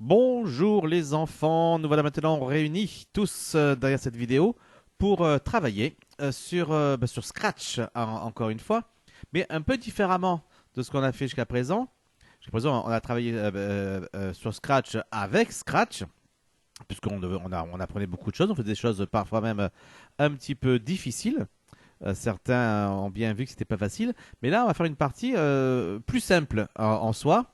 Bonjour les enfants, nous voilà maintenant réunis tous derrière cette vidéo pour travailler sur Scratch encore une fois, mais un peu différemment de ce qu'on a fait jusqu'à présent. Jusqu'à présent, on a travaillé sur Scratch avec Scratch, puisqu'on apprenait beaucoup de choses, on faisait des choses parfois même un petit peu difficiles. Certains ont bien vu que c'était pas facile, mais là on va faire une partie plus simple en soi,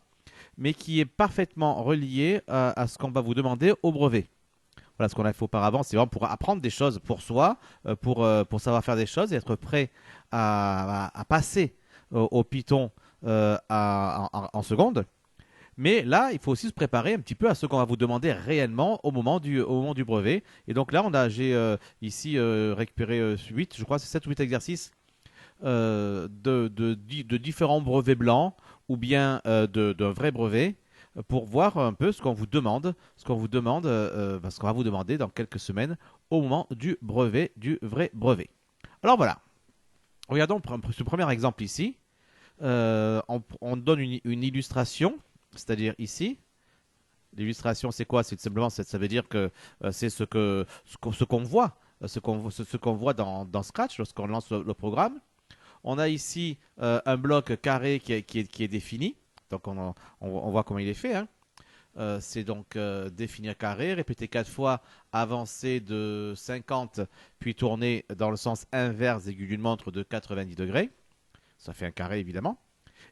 mais qui est parfaitement relié à ce qu'on va vous demander au brevet. Voilà, ce qu'on a fait auparavant, c'est vraiment pour apprendre des choses pour soi, pour savoir faire des choses et être prêt à passer au Python en seconde. Mais là, il faut aussi se préparer un petit peu à ce qu'on va vous demander réellement au moment du brevet. Et donc là, j'ai ici récupéré 8, je crois, c'est 7 ou 8 exercices de différents brevets blancs ou bien d'un vrai brevet pour voir un peu ce qu'on va vous demander dans quelques semaines au moment du brevet, du vrai brevet. Alors voilà, regardons ce premier exemple ici. On donne une illustration, c'est-à-dire ici. L'illustration, c'est quoi? C'est simplement, ça veut dire que c'est ce qu'on voit, ce qu'on voit dans Scratch lorsqu'on lance le programme. On a ici un bloc carré qui est défini. Donc on voit comment il est fait, hein. C'est donc définir carré, répéter 4 fois, avancer de 50, puis tourner dans le sens inverse aiguille d'une montre de 90 degrés. Ça fait un carré évidemment.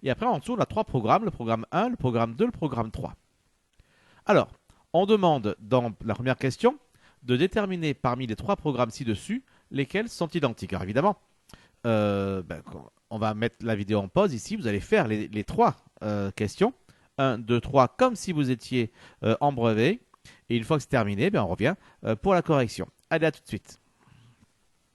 Et après en dessous on a 3 programmes, le programme 1, le programme 2, le programme 3. Alors, on demande dans la première question de déterminer parmi les 3 programmes ci-dessus lesquels sont identiques. Alors évidemment, on va mettre la vidéo en pause ici. Vous allez faire les 3 questions. 1, 2, 3, comme si vous étiez en brevet. Et une fois que c'est terminé, on revient pour la correction. Allez, à tout de suite.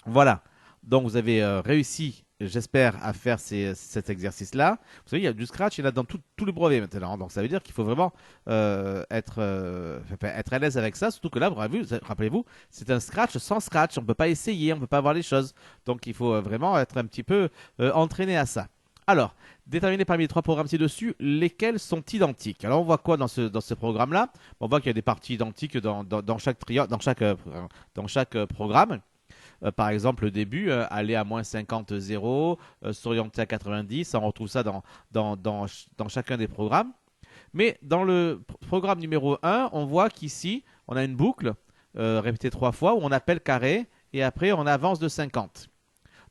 Voilà. Donc, vous avez réussi, j'espère, à faire cet exercice-là. Vous savez, il y a du scratch, il y en a dans tous les brevets maintenant. Donc, ça veut dire qu'il faut vraiment être à l'aise avec ça. Surtout que là, rappelez-vous, c'est un scratch sans scratch. On ne peut pas essayer, on ne peut pas voir les choses. Donc, il faut vraiment être un petit peu entraîné à ça. Alors, déterminer parmi les 3 programmes ci-dessus lesquels sont identiques. Alors, on voit quoi dans ce programme-là? On voit qu'il y a des parties identiques dans chaque programme. Par exemple, le début, aller à moins 50, 0, s'orienter à 90, on retrouve ça dans chacun des programmes. Mais dans le programme numéro 1, on voit qu'ici, on a une boucle répétée 3 fois où on appelle carré et après on avance de 50.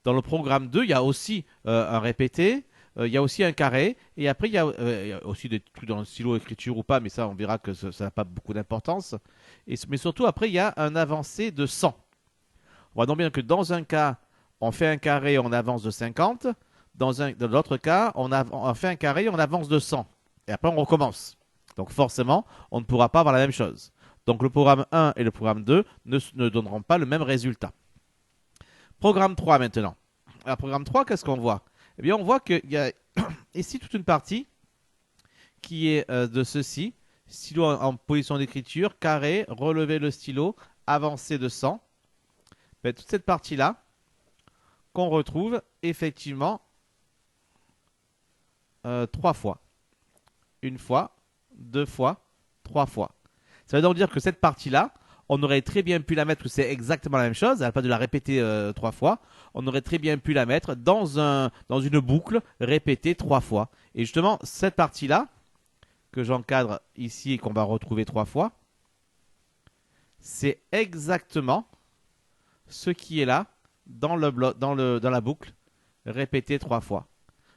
Dans le programme 2, il y a aussi un répété, il y a aussi un carré, et après il y a aussi des trucs dans le stylo écriture ou pas, mais ça on verra que ça n'a pas beaucoup d'importance. Mais surtout après il y a un avancé de 100. On voit donc bien que dans un cas, on fait un carré, on avance de 50. Dans l'autre cas, on fait un carré, on avance de 100. Et après, on recommence. Donc forcément, on ne pourra pas avoir la même chose. Donc le programme 1 et le programme 2 ne donneront pas le même résultat. Programme 3 maintenant. Alors programme 3, qu'est-ce qu'on voit? Eh bien, on voit qu'il y a ici toute une partie qui est de ceci. Stylo en position d'écriture, carré, relever le stylo, avancer de 100. Ben, toute cette partie-là qu'on retrouve effectivement 3 fois. Une fois, 2 fois, 3 fois. Ça veut donc dire que cette partie-là, on aurait très bien pu la mettre, où c'est exactement la même chose, elle n'a pas de la répéter 3 fois, on aurait très bien pu la mettre dans une boucle répétée 3 fois. Et justement, cette partie-là, que j'encadre ici et qu'on va retrouver 3 fois, c'est exactement ce qui est là dans la boucle répété 3 fois.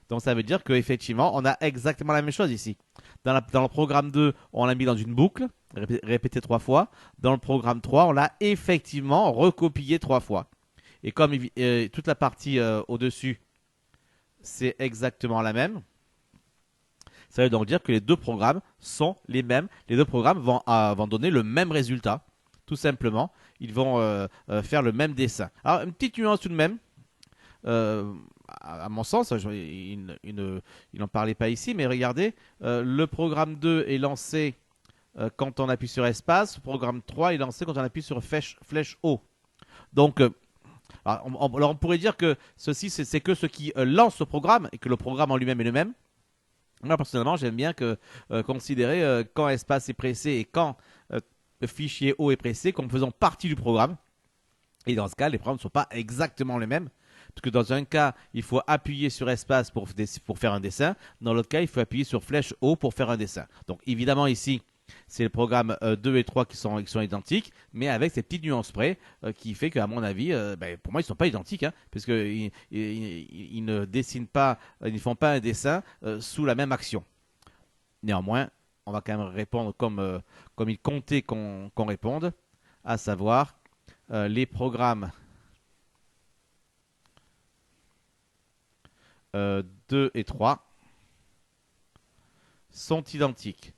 Donc ça veut dire qu'effectivement, on a exactement la même chose ici. Dans le programme 2, on l'a mis dans une boucle, répété 3 fois. Dans le programme 3, on l'a effectivement recopié 3 fois. Et comme toute la partie au-dessus, c'est exactement la même, ça veut donc dire que les deux programmes sont les mêmes. Les deux programmes vont donner le même résultat. Tout simplement, ils vont faire le même dessin. Alors, une petite nuance tout de même. Euh, à mon sens, il n'en parlait pas ici, mais regardez, le programme 2 est lancé quand on appuie sur espace, le programme 3 est lancé quand on appuie sur flèche haut. Donc, alors on pourrait dire que ceci, c'est que ce qui lance le programme et que le programme en lui-même est le même. Moi, personnellement, j'aime bien considérer quand espace est pressé et quand le fichier O est pressé comme faisant partie du programme. Et dans ce cas, les programmes ne sont pas exactement les mêmes. Parce que dans un cas, il faut appuyer sur espace pour faire un dessin. Dans l'autre cas, il faut appuyer sur flèche haut pour faire un dessin. Donc évidemment ici, c'est le programme 2 et 3 qui sont identiques, mais avec ces petites nuances près, qui fait qu'à mon avis, pour moi, ils ne sont pas identiques, hein, parce qu'ils ne dessinent pas, ils ne font pas un dessin sous la même action. Néanmoins, on va quand même répondre comme il comptait qu'on réponde, à savoir les programmes 2 et 3 sont identiques.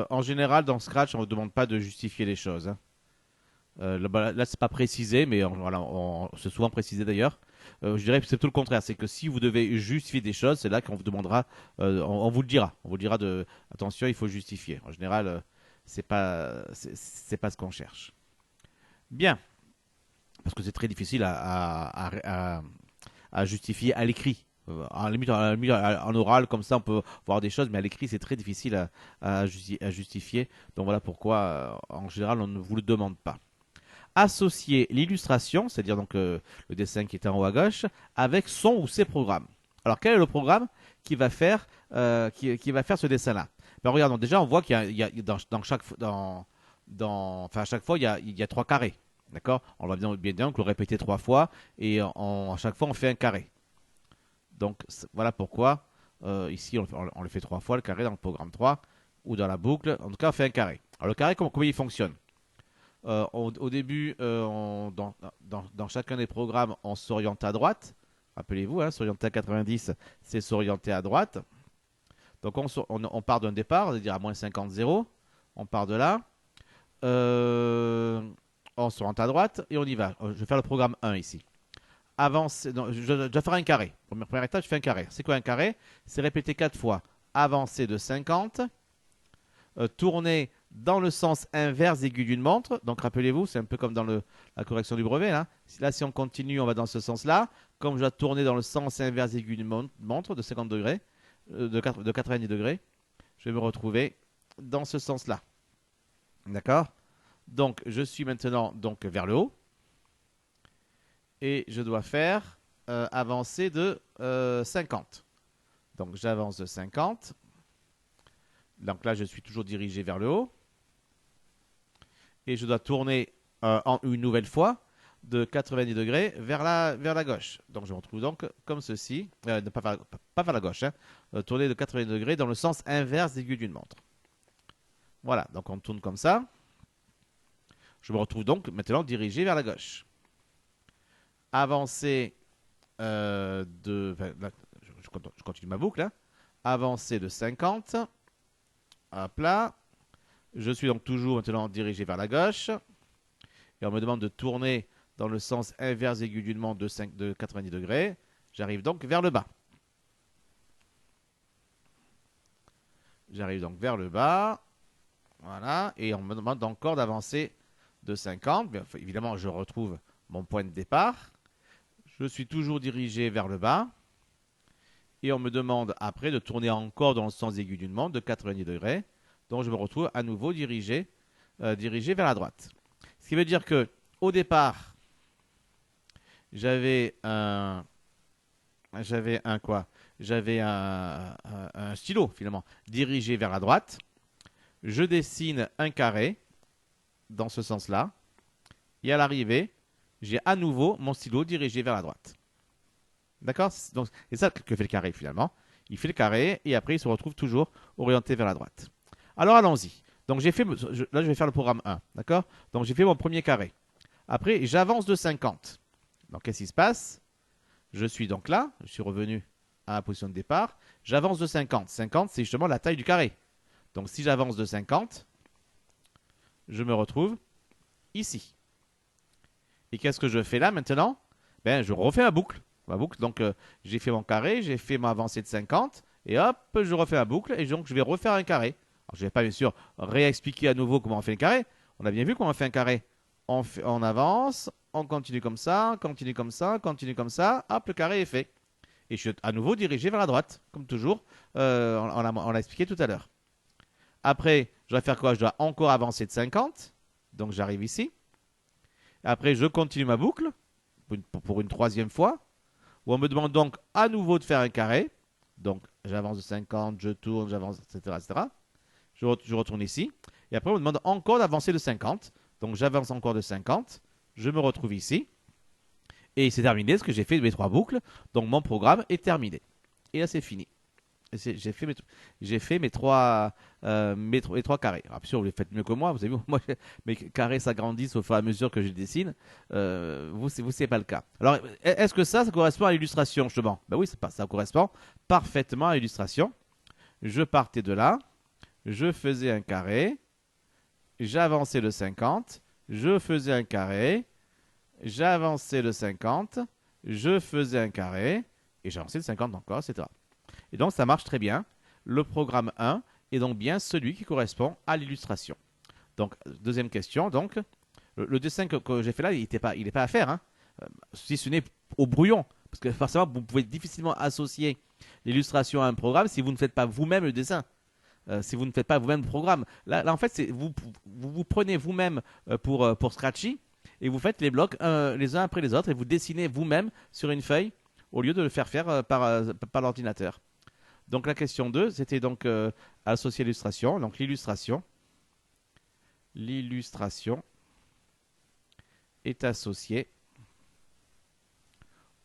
En général, dans Scratch, on ne vous demande pas de justifier les choses, hein. Là, c'est pas précisé, mais voilà, c'est souvent précisé d'ailleurs. Je dirais que c'est tout le contraire. C'est que si vous devez justifier des choses, c'est là qu'on vous demandera, on vous le dira. On vous dira attention, il faut justifier. En général, c'est pas ce qu'on cherche. Bien, parce que c'est très difficile à justifier à l'écrit. En oral, comme ça, on peut voir des choses, mais à l'écrit, c'est très difficile à justifier. Donc voilà pourquoi, en général, on ne vous le demande pas. Associer l'illustration, c'est-à-dire donc le dessin qui est en haut à gauche, avec son ou ses programmes. Alors, quel est le programme qui va faire, qui va faire ce dessin-là? Ben, regardons, déjà, on voit qu'il y a à chaque fois, il y a trois carrés. D'accord? On va bien donc le répéter trois fois et à chaque fois, on fait un carré. Donc voilà pourquoi ici on le fait trois fois le carré dans le programme 3 ou dans la boucle. En tout cas, on fait un carré. Alors le carré, comment il fonctionne? Au début, dans chacun des programmes, on s'oriente à droite. Rappelez-vous, hein, s'orienter à 90, c'est s'orienter à droite. Donc on part d'un départ, c'est-à-dire à moins 50, 0. On part de là. On s'oriente à droite et on y va. Je vais faire le programme 1 ici. Avancer, non, je dois faire un carré. Première étape, je fais un carré. C'est quoi un carré? C'est répéter 4 fois. Avancer de 50, tourner dans le sens inverse aiguille d'une montre. Donc rappelez-vous, c'est un peu comme dans la correction du brevet. Là, si on continue, on va dans ce sens-là. Comme je dois tourner dans le sens inverse aiguille d'une montre de 50 degrés, de 90 degrés, je vais me retrouver dans ce sens-là. D'accord? Donc je suis maintenant donc vers le haut. Et je dois faire avancer de 50. Donc j'avance de 50. Donc là, je suis toujours dirigé vers le haut. Et je dois tourner une nouvelle fois de 90 degrés vers la gauche. Donc je me retrouve donc comme ceci. Pas vers la gauche. Hein, tourner de 90 degrés dans le sens inverse d'aiguille d'une montre. Voilà, donc on tourne comme ça. Je me retrouve donc maintenant dirigé vers la gauche. Avancer là, je continue ma boucle. Hein. Avancer de 50. Hop là. Je suis donc toujours maintenant dirigé vers la gauche. Et on me demande de tourner dans le sens inverse aigu d'une montre de 90 degrés. J'arrive donc vers le bas. J'arrive donc vers le bas. Voilà. Et on me demande encore d'avancer de 50. Bien, évidemment, je retrouve mon point de départ. Je suis toujours dirigé vers le bas. Et on me demande après de tourner encore dans le sens aigu d'une montre de 90 degrés. Donc je me retrouve à nouveau dirigé vers la droite. Ce qui veut dire que au départ, j'avais un quoi? J'avais un stylo finalement dirigé vers la droite. Je dessine un carré dans ce sens-là. Et à l'arrivée, j'ai à nouveau mon stylo dirigé vers la droite. D'accord? Donc, c'est ça que fait le carré finalement. Il fait le carré et après il se retrouve toujours orienté vers la droite. Alors allons-y. Donc là je vais faire le programme 1. D'accord? Donc j'ai fait mon premier carré. Après j'avance de 50. Donc qu'est-ce qui se passe? Je suis donc là. Je suis revenu à la position de départ. J'avance de 50. 50 c'est justement la taille du carré. Donc si j'avance de 50, je me retrouve ici. Et qu'est-ce que je fais là maintenant? Ben, je refais ma boucle. Donc j'ai fait mon carré, j'ai fait ma avancée de 50. Et hop, je refais ma boucle. Et donc je vais refaire un carré. Alors, je ne vais pas bien sûr réexpliquer à nouveau comment on fait un carré. On a bien vu comment on fait un carré. On avance, on continue comme ça, continue comme ça, continue comme ça. Hop, le carré est fait. Et je suis à nouveau dirigé vers la droite, comme toujours, on l'a expliqué tout à l'heure. Après, je dois faire quoi? Je dois encore avancer de 50. Donc j'arrive ici. Après, je continue ma boucle pour une troisième fois, où on me demande donc à nouveau de faire un carré. Donc j'avance de 50, je tourne, j'avance, etc., etc. Je retourne ici. Et après, on me demande encore d'avancer de 50. Donc j'avance encore de 50. Je me retrouve ici. Et c'est terminé ce que j'ai fait de mes 3 boucles. Donc mon programme est terminé. Et là, c'est fini. J'ai fait mes trois carrés. Alors, bien sûr, vous les faites mieux que moi. Vous avez vu, moi, mes carrés s'agrandissent au fur et à mesure que je dessine. Vous, c'est pas le cas. Alors, est-ce que ça correspond à l'illustration, justement? Ben oui, ça correspond parfaitement à l'illustration. Je partais de là. Je faisais un carré. J'avançais de 50. Je faisais un carré. J'avançais de 50. Je faisais un carré. Et j'avançais de 50 encore, etc. Et donc, ça marche très bien. Le programme 1 est donc bien celui qui correspond à l'illustration. Donc, deuxième question. Donc, le dessin que j'ai fait là, il n'est pas à faire, hein, si ce n'est au brouillon. Parce que forcément, vous pouvez difficilement associer l'illustration à un programme si vous ne faites pas vous-même le dessin. Si vous ne faites pas vous-même le programme. Là en fait, vous prenez vous-même pour Scratchy et vous faites les blocs les uns après les autres et vous dessinez vous-même sur une feuille au lieu de le faire par l'ordinateur. Donc la question 2, c'était donc associer l'illustration. Donc l'illustration est associée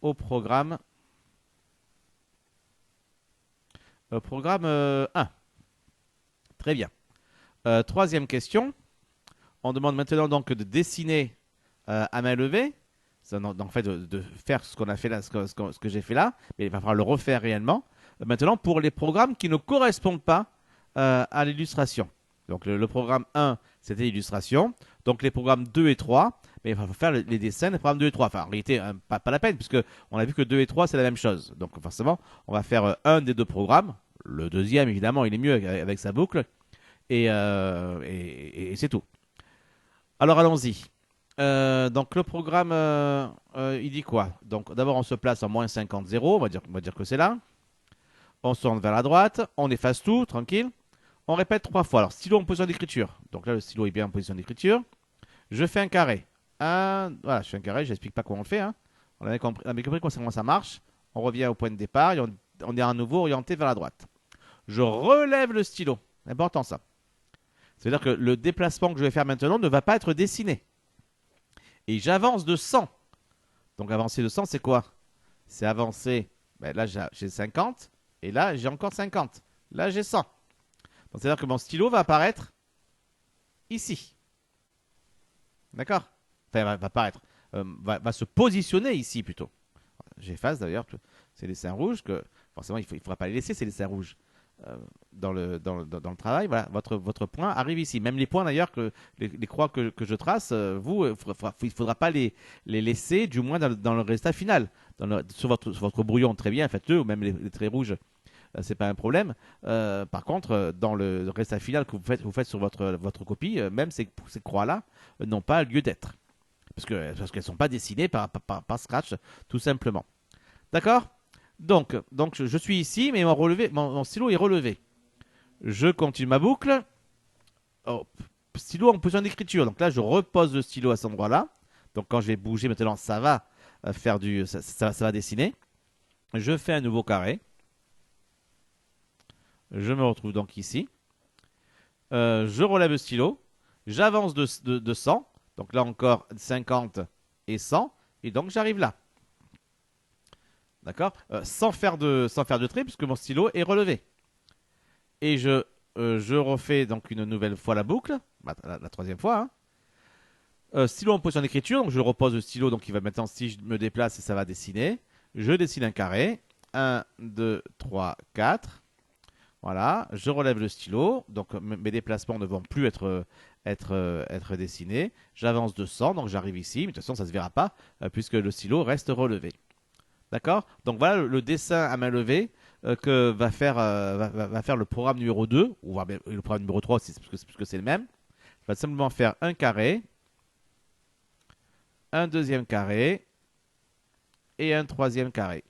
au programme 1. Très bien. Troisième question. On demande maintenant donc de dessiner à main levée. En fait, de faire ce qu'on a fait là, ce que j'ai fait là, mais il va falloir le refaire réellement. Maintenant, pour les programmes qui ne correspondent pas à l'illustration. Donc, le programme 1, c'était l'illustration. Donc, les programmes 2 et 3, mais il va falloir faire les dessins des programmes 2 et 3. Enfin, en réalité, pas la peine, puisque on a vu que 2 et 3, c'est la même chose. Donc, forcément, on va faire un des deux programmes. Le deuxième, évidemment, il est mieux avec sa boucle. Et c'est tout. Alors, allons-y. Donc le programme, il dit quoi? Donc d'abord on se place en moins 50, 0, on va dire que c'est là. On se tourne vers la droite, on efface tout, tranquille. On répète 3 fois. Alors stylo en position d'écriture. Donc là le stylo est bien en position d'écriture. Je fais un carré. Voilà, je fais un carré, j'explique pas comment on le fait, hein. On avait compris comment ça marche. On revient au point de départ et on est à nouveau orienté vers la droite. Je relève le stylo. C'est important ça. C'est-à-dire que le déplacement que je vais faire maintenant ne va pas être dessiné. Et j'avance de 100. Donc avancer de 100, c'est quoi? C'est avancer. Ben là, j'ai 50. Et là, j'ai encore 50. Là, j'ai 100. Donc c'est-à-dire que mon stylo va apparaître ici. D'accord? Enfin, va apparaître. Va se positionner ici plutôt. J'efface d'ailleurs ces dessins rouges que forcément il ne faudra pas les laisser, ces dessins rouges. Dans le travail, voilà, votre point arrive ici. Même les points d'ailleurs, les croix que je trace, il ne faudra pas les laisser, du moins dans le résultat final. Sur votre brouillon, très bien, faites-le, ou même les traits rouges, c'est pas un problème. Par contre, dans le résultat final que vous faites sur votre copie, même ces croix-là n'ont pas lieu d'être. Parce qu'elles ne sont pas dessinées par Scratch, tout simplement. D'accord? Donc je suis ici, mais mon stylo est relevé. Je continue ma boucle. Oh, stylo en position d'écriture. Donc là, je repose le stylo à cet endroit-là. Donc quand je vais bouger maintenant, ça va faire ça va dessiner. Je fais un nouveau carré. Je me retrouve donc ici. Je relève le stylo. J'avance de 100. Donc là encore 50 et 100. Et donc j'arrive là. D'accord, sans faire de trait puisque mon stylo est relevé. Et je refais donc une nouvelle fois la boucle, la troisième fois, hein. Stylo en position d'écriture, donc je repose le stylo, donc il va maintenant, si je me déplace, ça va dessiner. Je dessine un carré. 1, 2, 3, 4. Voilà, je relève le stylo, donc mes déplacements ne vont plus être dessinés. J'avance de 100, donc j'arrive ici, mais de toute façon ça ne se verra pas puisque le stylo reste relevé. D'accord? Donc voilà le dessin à main levée que va faire le programme numéro 2, ou le programme numéro 3 aussi, puisque c'est le même. Je vais simplement faire un carré, un deuxième carré et un troisième carré.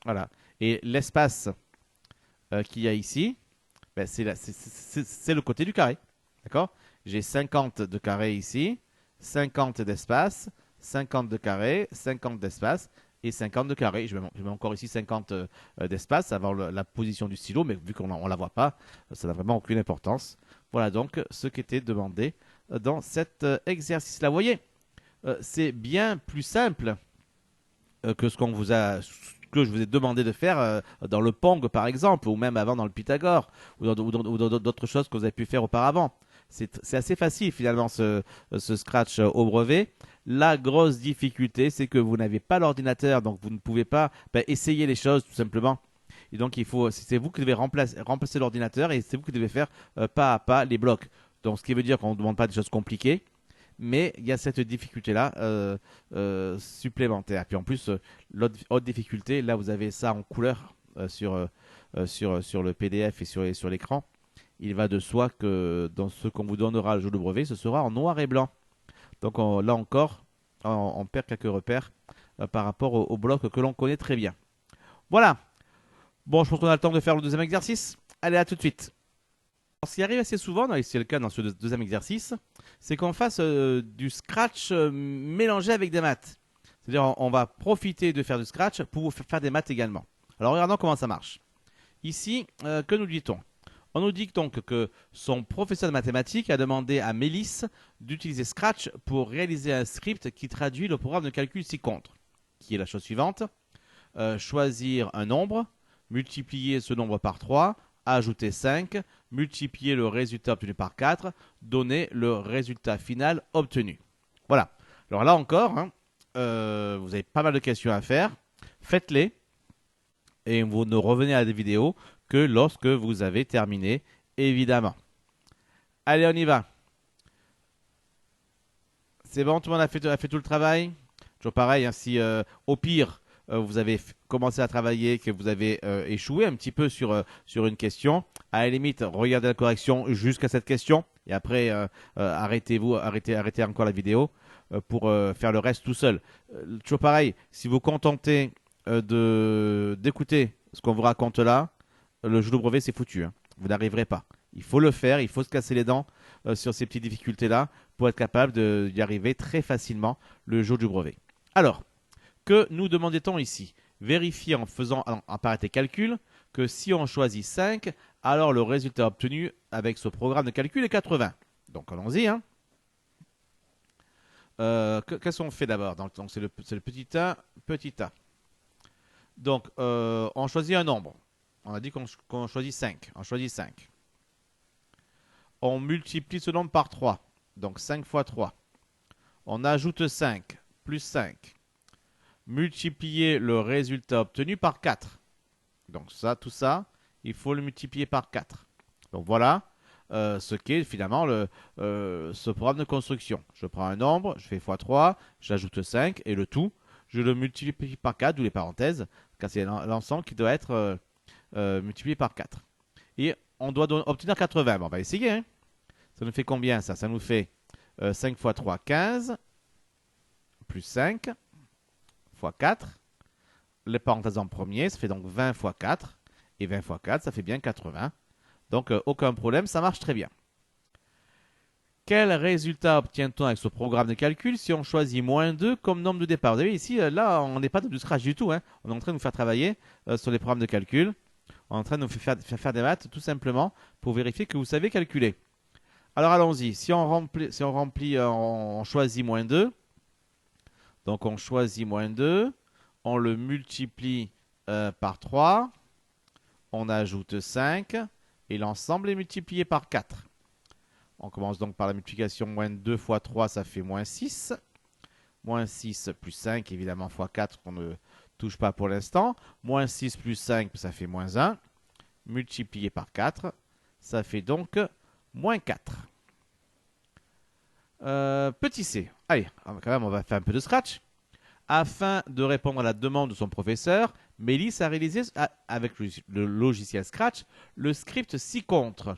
Voilà. Et l'espace qu'il y a ici, ben, c'est le côté du carré. D'accord? J'ai 50 de carré ici, 50 d'espace, 50 de carré, 50 d'espace et 50 de carré. Je mets encore ici 50 d'espace, avant la position du stylo, mais vu qu'on ne la voit pas, ça n'a vraiment aucune importance. Voilà donc ce qui était demandé dans cet exercice-là. Vous voyez, c'est bien plus simple que que je vous ai demandé de faire dans le Pong par exemple, ou même avant dans le Pythagore, ou dans d'autres choses que vous avez pu faire auparavant. C'est assez facile finalement ce Scratch au brevet. La grosse difficulté, c'est que vous n'avez pas l'ordinateur, donc vous ne pouvez pas essayer les choses tout simplement. Et donc c'est vous qui devez remplacer l'ordinateur et c'est vous qui devez faire pas à pas les blocs. Donc ce qui veut dire qu'on ne demande pas des choses compliquées, mais il y a cette difficulté-là supplémentaire. Puis en plus, l'autre autre difficulté, là vous avez ça en couleur sur le PDF et sur l'écran. Il va de soi que dans ce qu'on vous donnera le jour de brevet, ce sera en noir et blanc. Donc là encore, on perd quelques repères par rapport au bloc que l'on connaît très bien. Voilà. Bon, je pense qu'on a le temps de faire le deuxième exercice. Allez, à tout de suite. Alors, ce qui arrive assez souvent, et c'est le cas dans ce deuxième exercice, c'est qu'on fasse du scratch mélangé avec des maths. C'est-à-dire on va profiter de faire du scratch pour faire des maths également. Alors regardons comment ça marche. Ici, que nous dit-on? On nous dit donc que son professeur de mathématiques a demandé à Mélisse d'utiliser Scratch pour réaliser un script qui traduit le programme de calcul ci-contre, qui est la chose suivante. Choisir un nombre, multiplier ce nombre par 3, ajouter 5, multiplier le résultat obtenu par 4, donner le résultat final obtenu. Voilà. Alors là encore, vous avez pas mal de questions à faire. Faites-les et vous ne revenez à des vidéos que lorsque vous avez terminé, évidemment. Allez, on y va. C'est bon, tout le monde a fait tout le travail? Toujours pareil, hein, si au pire, vous avez commencé à travailler, que vous avez échoué un petit peu sur une question, à la limite, regardez la correction jusqu'à cette question, et après, arrêtez encore la vidéo pour faire le reste tout seul. Toujours pareil, si vous contentez d'écouter ce qu'on vous raconte là, le jeu de brevet, c'est foutu. Hein. Vous n'arriverez pas. Il faut le faire, il faut se casser les dents sur ces petites difficultés-là pour être capable d'y arriver très facilement le jour du brevet. Alors, que nous demandait-on ici? Vérifier en faisant apparaître les calculs que si on choisit 5, alors le résultat obtenu avec ce programme de calcul est 80. Donc allons-y. Hein. Qu'est-ce qu'on fait d'abord? Donc c'est le petit a, petit a. Donc on choisit un nombre. On a dit qu'on choisit 5. On choisit 5. On multiplie ce nombre par 3. Donc 5 fois 3. On ajoute 5 plus 5. Multiplier le résultat obtenu par 4. Donc ça, tout ça, il faut le multiplier par 4. Donc voilà ce qu'est finalement ce programme de construction. Je prends un nombre, je fais x3, j'ajoute 5 et le tout, je le multiplie par 4, d'où les parenthèses, car c'est l'ensemble qui doit être multiplié par 4. Et on doit obtenir 80. Bon, on va essayer. Hein. Ça nous fait combien ça? Ça nous fait 5 fois 3, 15, plus 5, fois 4. Les parenthèses en premier, ça fait donc 20 fois 4. Et 20 fois 4, ça fait bien 80. Donc, aucun problème, ça marche très bien. Quel résultat obtient-on avec ce programme de calcul si on choisit moins 2 comme nombre de départ? Vous avez ici, là, on n'est pas dans du scratch du tout. Hein. On est en train de nous faire travailler sur les programmes de calcul. On est en train de nous faire des maths tout simplement pour vérifier que vous savez calculer. Alors allons-y. Si on remplit, on choisit moins 2. Donc on choisit moins 2. On le multiplie par 3. On ajoute 5. Et l'ensemble est multiplié par 4. On commence donc par la multiplication. Moins 2 fois 3, ça fait moins 6. Moins 6 plus 5, évidemment, fois 4, qu'on ne touche pas pour l'instant. Moins 6 plus 5, ça fait moins 1. Multiplié par 4, ça fait donc moins 4. Petit c. Allez, quand même, on va faire un peu de scratch. Afin de répondre à la demande de son professeur, Mélisse a réalisé, avec le logiciel Scratch, le script ci-contre,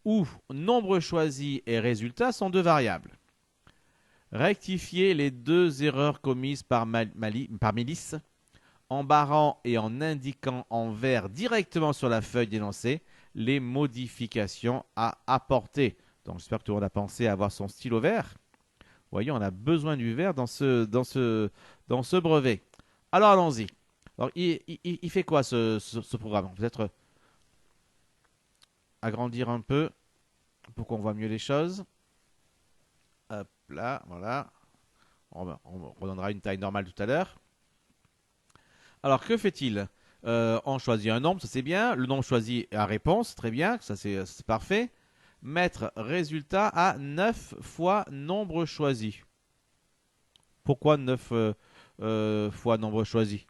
où nombre choisi et résultat sont deux variables. Rectifier les deux erreurs commises par Mélisse en barrant et en indiquant en vert directement sur la feuille d'énoncé les modifications à apporter. Donc j'espère que tout le monde a pensé à avoir son stylo vert. Vous voyez, on a besoin du vert dans ce brevet. Alors allons-y. Alors, il fait quoi ce programme? Peut-être agrandir un peu pour qu'on voit mieux les choses. Hop là, voilà. On redonnera une taille normale tout à l'heure. Alors, que fait-il? On choisit un nombre, ça c'est bien. Le nombre choisi à réponse, très bien, ça c'est parfait. Mettre résultat à 9 fois nombre choisi. Pourquoi 9 fois nombre choisi?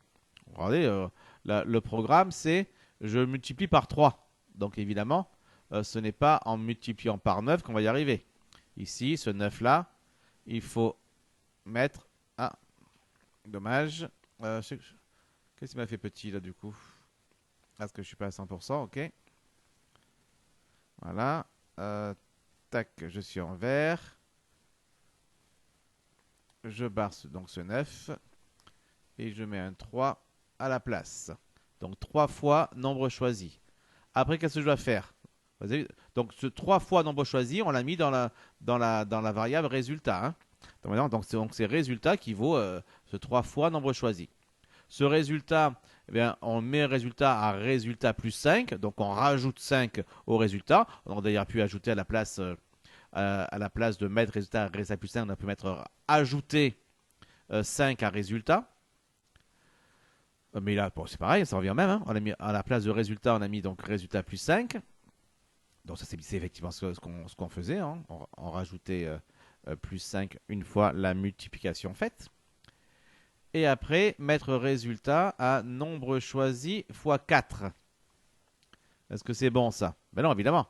Regardez, le programme c'est je multiplie par 3. Donc évidemment, ce n'est pas en multipliant par 9 qu'on va y arriver. Ici, ce 9 là, il faut mettre... Ah, dommage. Qu'est-ce qui m'a fait petit là du coup? Parce que je suis pas à 100%, ok. Voilà. Tac, je suis en vert. Je barre donc ce 9. Et je mets un 3 à la place. Donc 3 fois nombre choisi. Après, qu'est-ce que je dois faire? Donc ce 3 fois nombre choisi, on l'a mis dans la variable résultat. Hein. Donc c'est résultat qui vaut ce 3 fois nombre choisi. Ce résultat, eh bien, on met résultat à résultat plus 5. Donc on rajoute 5 au résultat. On aurait d'ailleurs pu ajouter à la place de mettre résultat à résultat plus 5, on a pu mettre ajouter 5 à résultat. Mais là, bon, c'est pareil, ça revient au même. Hein. On a mis à la place de résultat, on a mis donc résultat plus 5. Donc ça, c'est effectivement ce qu'on faisait. Hein. On rajoutait plus 5 une fois la multiplication faite. Et après, mettre résultat à nombre choisi fois 4. Est-ce que c'est bon ça? Ben non, évidemment.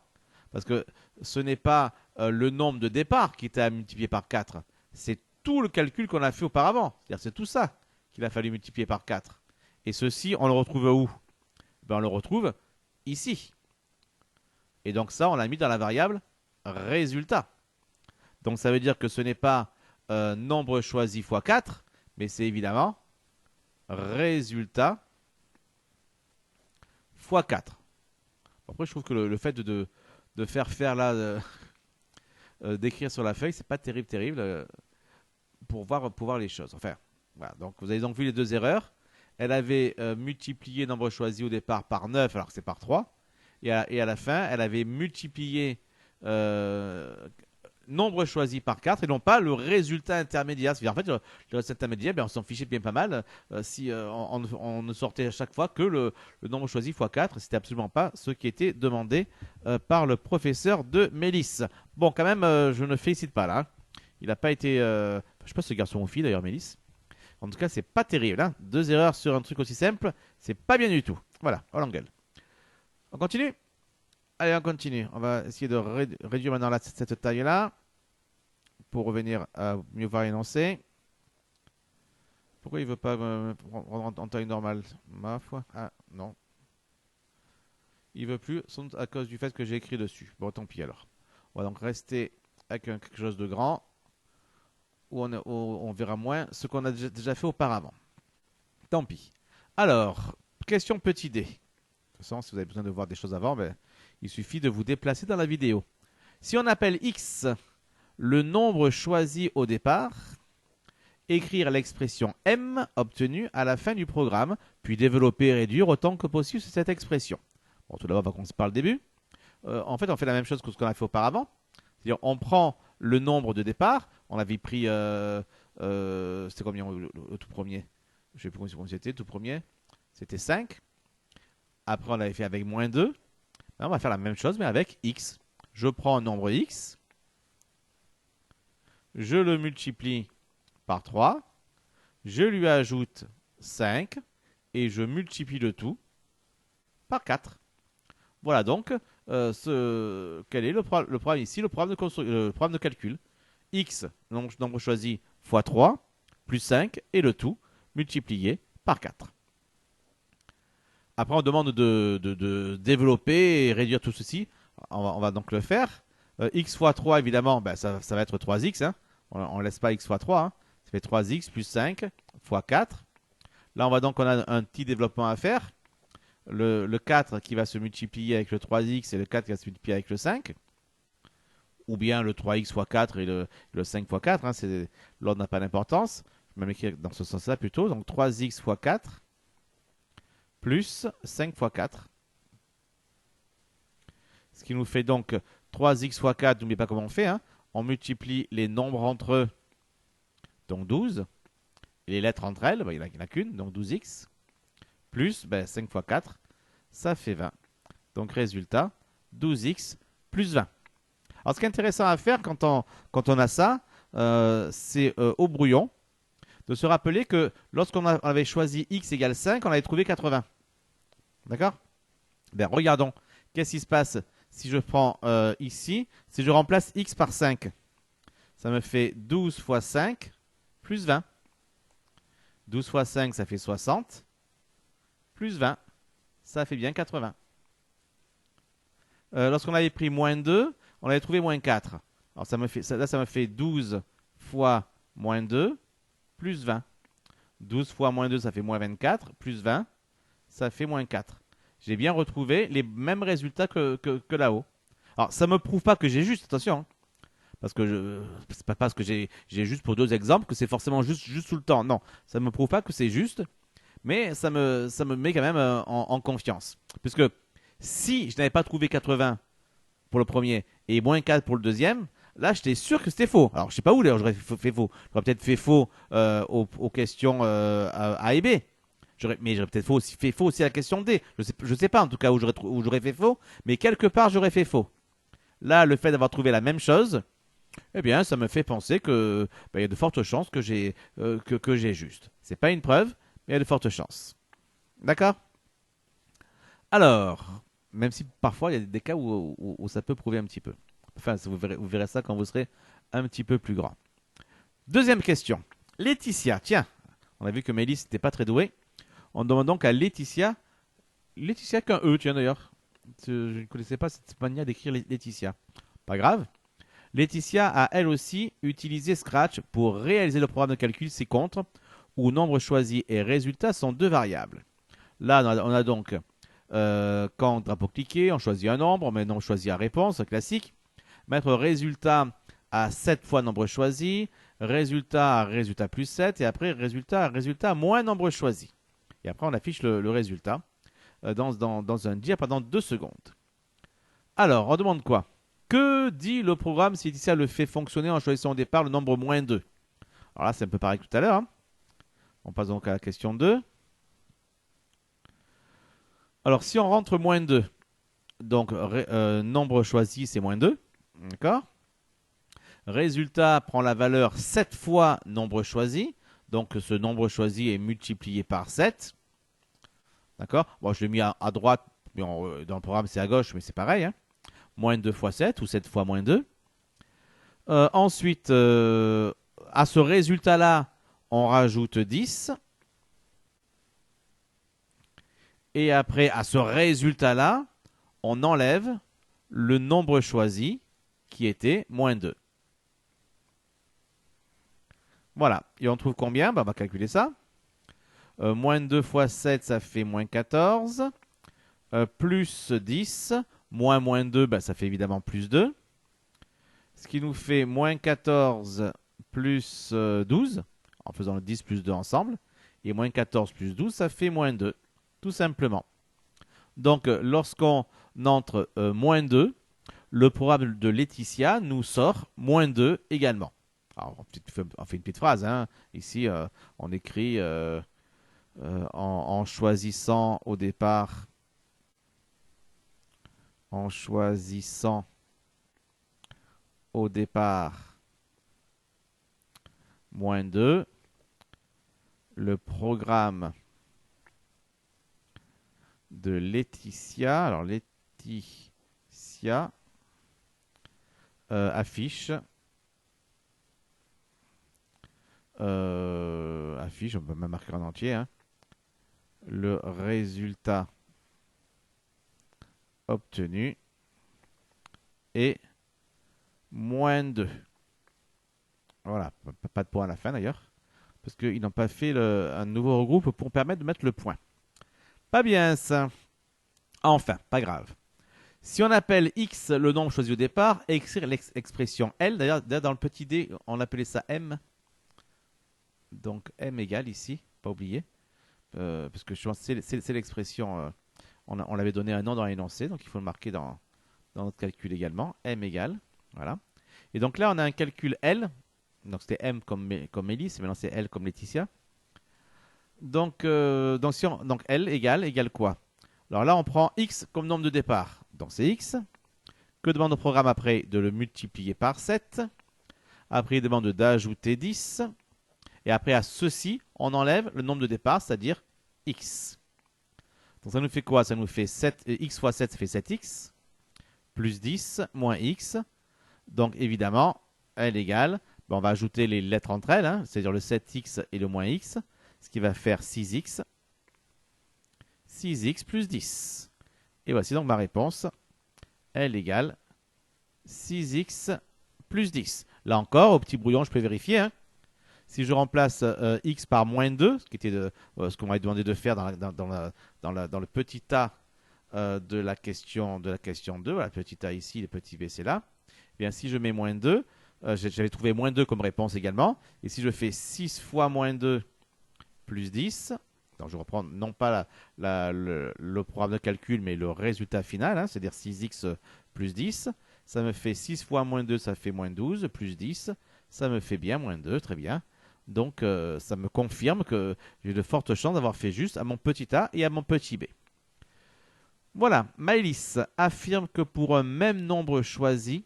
Parce que ce n'est pas le nombre de départ qui était à multiplier par 4. C'est tout le calcul qu'on a fait auparavant. C'est-à-dire c'est tout ça qu'il a fallu multiplier par 4. Et ceci, on le retrouve où? Ben, on le retrouve ici. Et donc ça, on l'a mis dans la variable résultat. Donc ça veut dire que ce n'est pas nombre choisi fois 4, mais c'est évidemment résultat fois 4. Après, je trouve que le fait de faire là, d'écrire sur la feuille, c'est pas terrible pour voir les choses. Enfin, voilà. Donc vous avez donc vu les deux erreurs. Elle avait multiplié nombre choisi au départ par 9, alors que c'est par 3. Et à la fin, elle avait multiplié nombre choisi par 4 et non pas le résultat intermédiaire. En fait, le résultat intermédiaire, ben, on s'en fichait bien pas mal si on ne sortait à chaque fois que le nombre choisi fois 4. C'était absolument pas ce qui était demandé par le professeur de Mélis. Bon, quand même, je ne félicite pas là. Hein. Il n'a pas été... je ne sais pas si c'est garçon ou fille d'ailleurs, Mélis. En tout cas, c'est pas terrible. Hein. 2 erreurs sur un truc aussi simple, c'est pas bien du tout. Voilà, on l'engueule. On continue? Allez, on continue. On va essayer de réduire maintenant cette taille-là pour revenir à mieux voir l'énoncé. Pourquoi il ne veut pas me rendre en taille normale? Ma foi. Ah, non. Il ne veut plus, sans doute à cause du fait que j'ai écrit dessus. Bon, tant pis alors. On va donc rester avec quelque chose de grand où on verra moins ce qu'on a déjà fait auparavant. Tant pis. Alors, question petit dé. De toute façon, si vous avez besoin de voir des choses avant, ben, il suffit de vous déplacer dans la vidéo. Si on appelle x le nombre choisi au départ, écrire l'expression m obtenue à la fin du programme, puis développer et réduire autant que possible cette expression. Bon, tout d'abord, on va commencer par le début. En fait, on fait la même chose que ce qu'on a fait auparavant. C'est-à-dire, on prend le nombre de départ. On avait pris... c'était combien le tout premier? Je ne sais plus combien c'était, tout premier. C'était 5. Après, on l'avait fait avec moins 2. Là, on va faire la même chose, mais avec x. Je prends un nombre x. Je le multiplie par 3. Je lui ajoute 5. Et je multiplie le tout par 4. Voilà donc quel est le problème ici, le problème de calcul. X, nombre choisi, fois 3, plus 5, et le tout multiplié par 4. Après, on demande de développer et réduire tout ceci. On va donc le faire. X fois 3, évidemment, ben, ça va être 3x. Hein. On ne laisse pas x fois 3. Hein. Ça fait 3x plus 5 fois 4. Là, on a un petit développement à faire. Le 4 qui va se multiplier avec le 3x et le 4 qui va se multiplier avec le 5. Ou bien le 3x fois 4 et le 5 fois 4. Hein, l'ordre n'a pas d'importance. Je vais m'écrire dans ce sens-là plutôt. Donc 3x fois 4 plus 5 fois 4. Ce qui nous fait donc 3x fois 4. N'oubliez pas comment on fait. Hein. On multiplie les nombres entre eux. Donc 12. Et les lettres entre elles, il n'y en a qu'une. Donc 12x. Plus 5 fois 4. Ça fait 20. Donc résultat, 12x plus 20. Alors ce qui est intéressant à faire quand on a ça, c'est au brouillon, de se rappeler que lorsqu'on avait choisi x égale 5, on avait trouvé 80. D'accord? Regardons, qu'est-ce qui se passe si je prends ici, si je remplace x par 5. Ça me fait 12 fois 5 plus 20. 12 fois 5, ça fait 60. Plus 20, ça fait bien 80. Lorsqu'on avait pris moins 2, on avait trouvé moins 4. Alors ça me fait 12 fois moins 2 plus 20. 12 fois moins 2, ça fait moins 24. Plus 20, ça fait moins 4. J'ai bien retrouvé les mêmes résultats que là-haut. Alors ça ne me prouve pas que j'ai juste, attention. Hein, parce que c'est pas parce que j'ai juste pour deux exemples que c'est forcément juste tout le temps. Non, ça ne me prouve pas que c'est juste. Mais ça me met quand même en confiance. Puisque si je n'avais pas trouvé 80 pour le premier et moins 4 pour le deuxième, là j'étais sûr que c'était faux. Alors je sais pas où d'ailleurs j'aurais fait faux. J'aurais peut-être fait faux aux questions A et B. Mais j'aurais peut-être fait faux aussi à la question D. Je sais pas en tout cas où j'aurais fait faux. Mais quelque part j'aurais fait faux. Là, le fait d'avoir trouvé la même chose, eh bien, ça me fait penser que il y a de fortes chances que j'ai juste. C'est pas une preuve, mais il y a de fortes chances. D'accord? Alors, même si parfois il y a des cas où ça peut prouver un petit peu. Enfin, vous verrez ça quand vous serez un petit peu plus grand. Deuxième question. Laetitia, tiens, on a vu que Mélisse n'était pas très douée. On demande donc à Laetitia. Laetitia qu'un E, tiens d'ailleurs. Je ne connaissais pas cette manière d'écrire Laetitia. Pas grave. Laetitia a elle aussi utilisé Scratch pour réaliser le programme de calcul ci-contre, où nombre choisi et résultat sont deux variables. Là, on a donc quand drapeau cliqué, on choisit un nombre, maintenant on choisit la réponse, classique. Mettre résultat à 7 fois nombre choisi, résultat à résultat plus 7, et après résultat à résultat moins nombre choisi. Et après on affiche le résultat dans un dia pendant 2 secondes. Alors, on demande quoi? Que dit le programme si Laetitia le fait fonctionner en choisissant au départ le nombre moins 2? Alors là, c'est un peu pareil que tout à l'heure. Hein. On passe donc à la question 2. Alors, si on rentre moins 2, donc nombre choisi, c'est moins 2. D'accord? Résultat prend la valeur 7 fois nombre choisi. Donc, ce nombre choisi est multiplié par 7. D'accord? Bon, je l'ai mis à droite. Mais dans le programme, c'est à gauche, mais c'est pareil. Hein. Moins 2 fois 7 ou 7 fois moins 2. Ensuite, à ce résultat-là, on rajoute 10. Et après, à ce résultat-là, on enlève le nombre choisi qui était moins 2. Voilà. Et on trouve combien? On va calculer ça. Moins 2 fois 7, ça fait moins 14. Plus 10. Moins 2, ça fait évidemment plus 2. Ce qui nous fait moins 14 plus 12, en faisant le 10 plus 2 ensemble. Et moins 14 plus 12, ça fait moins 2, tout simplement. Donc, lorsqu'on entre moins 2, le programme de Laetitia nous sort moins 2 également. Alors, on fait une petite phrase. Hein. Ici, on écrit en choisissant au départ, en choisissant au départ moins 2, le programme de Laetitia, alors Laetitia affiche, on peut même marquer en entier, hein, le résultat obtenu est moins 2. Voilà, pas de point à la fin d'ailleurs. parce qu'ils n'ont pas fait un nouveau regroupe pour permettre de mettre le point. Pas bien ça. Enfin, pas grave. Si on appelle x le nombre choisi au départ, et écrire l'expression L, d'ailleurs dans le petit d, on appelait ça M. Donc M égale ici, pas oublier. Parce que je pense que c'est l'expression, on l'avait donné un nom dans l'énoncé, donc il faut le marquer dans notre calcul également. M égale, voilà. Et donc là, on a un calcul L. Donc c'était M comme Mélisse, maintenant c'est L comme Laetitia. Donc L égale quoi? Alors là, on prend X comme nombre de départ. Donc c'est X. Que demande le programme après? De le multiplier par 7. Après, il demande d'ajouter 10. Et après, à ceci, on enlève le nombre de départ, c'est-à-dire X. Donc ça nous fait quoi? Ça nous fait 7, X fois 7, ça fait 7X. Plus 10, moins X. Donc évidemment, L égale, on va ajouter les lettres entre elles, hein, c'est-à-dire le 7X et le moins X, ce qui va faire 6X. 6X plus 10. Et voici donc ma réponse. L égale 6X plus 10. Là encore, au petit brouillon, je peux vérifier. Hein. Si je remplace X par moins 2, ce qui était ce qu'on m'avait demandé de faire dans le petit A de la question 2, voilà, petit A ici, le petit B c'est là. Eh bien, si je mets moins 2, j'avais trouvé moins 2 comme réponse également. Et si je fais 6 fois moins 2 plus 10, donc je reprends non pas le programme de calcul, mais le résultat final, hein, c'est-à-dire 6x plus 10, ça me fait 6 fois moins 2, ça fait moins 12, plus 10, ça me fait bien moins 2, très bien. Donc ça me confirme que j'ai de fortes chances d'avoir fait juste à mon petit a et à mon petit b. Voilà, Maëlys affirme que pour un même nombre choisi,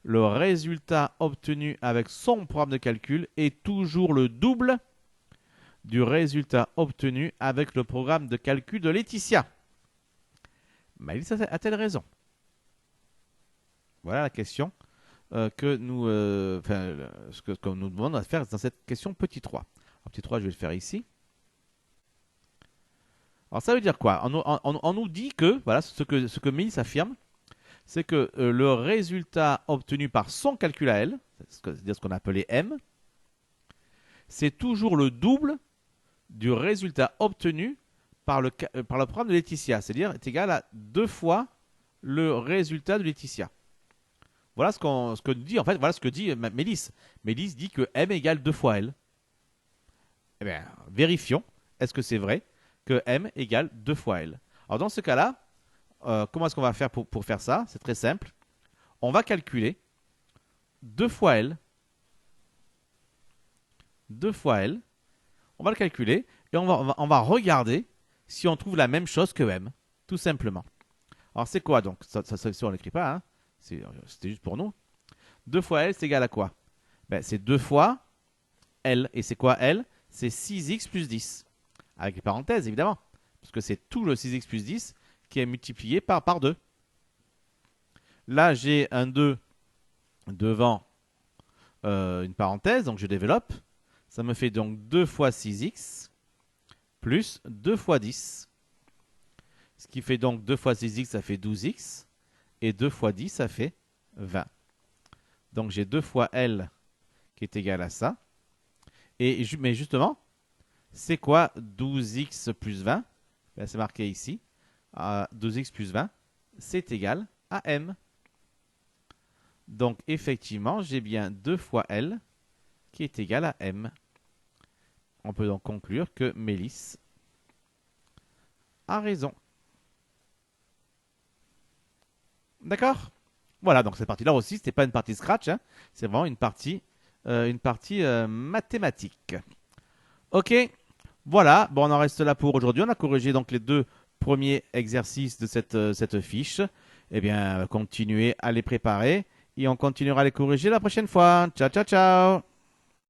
le résultat obtenu avec son programme de calcul est toujours le double du résultat obtenu avec le programme de calcul de Laetitia. Maëlys a-t-elle raison? Voilà la question que nous demandons à faire dans cette question petit 3. Alors, petit 3, je vais le faire ici. Alors ça veut dire quoi? On nous dit que, voilà, ce que Maëlys affirme, c'est que le résultat obtenu par son calcul à elle, c'est-à-dire ce qu'on appelait M, c'est toujours le double du résultat obtenu par le programme de Laetitia, c'est-à-dire est égal à 2 fois le résultat de Laetitia. Voilà ce que dit, en fait, voilà ce que dit Maëlys. Maëlys dit que M égale 2 fois L. Eh bien, vérifions, est-ce que c'est vrai que M égale 2 fois L? Alors dans ce cas-là, comment est-ce qu'on va faire pour faire ça? C'est très simple. On va calculer 2 fois L. 2 fois L. On va le calculer et on va regarder si on trouve la même chose que M. Tout simplement. Alors c'est quoi donc? Ça on n'écrit pas. Hein. C'était juste pour nous. 2 fois L, c'est égal à quoi? Ben, c'est 2 fois L. Et c'est quoi L? C'est 6x plus 10. Avec les parenthèses, évidemment. Parce que c'est tout le 6x plus 10 qui est multiplié par 2. Là, j'ai un 2 devant une parenthèse, donc je développe. Ça me fait donc 2 fois 6x plus 2 fois 10. Ce qui fait donc 2 fois 6x, ça fait 12x. Et 2 fois 10, ça fait 20. Donc j'ai 2 fois L qui est égal à ça. Mais justement, c'est quoi 12x plus 20? Ben, c'est marqué ici. 12x plus 20, c'est égal à M. Donc effectivement, j'ai bien 2 fois L qui est égal à M. On peut donc conclure que Maëlys a raison. D'accord? Voilà, donc cette partie-là aussi, ce n'était pas une partie scratch, hein, c'est vraiment une partie mathématique. Ok, voilà, bon, on en reste là pour aujourd'hui. On a corrigé donc les 2 premiers exercices de cette fiche. Eh bien, continuez à les préparer et on continuera à les corriger la prochaine fois. Ciao, ciao, ciao!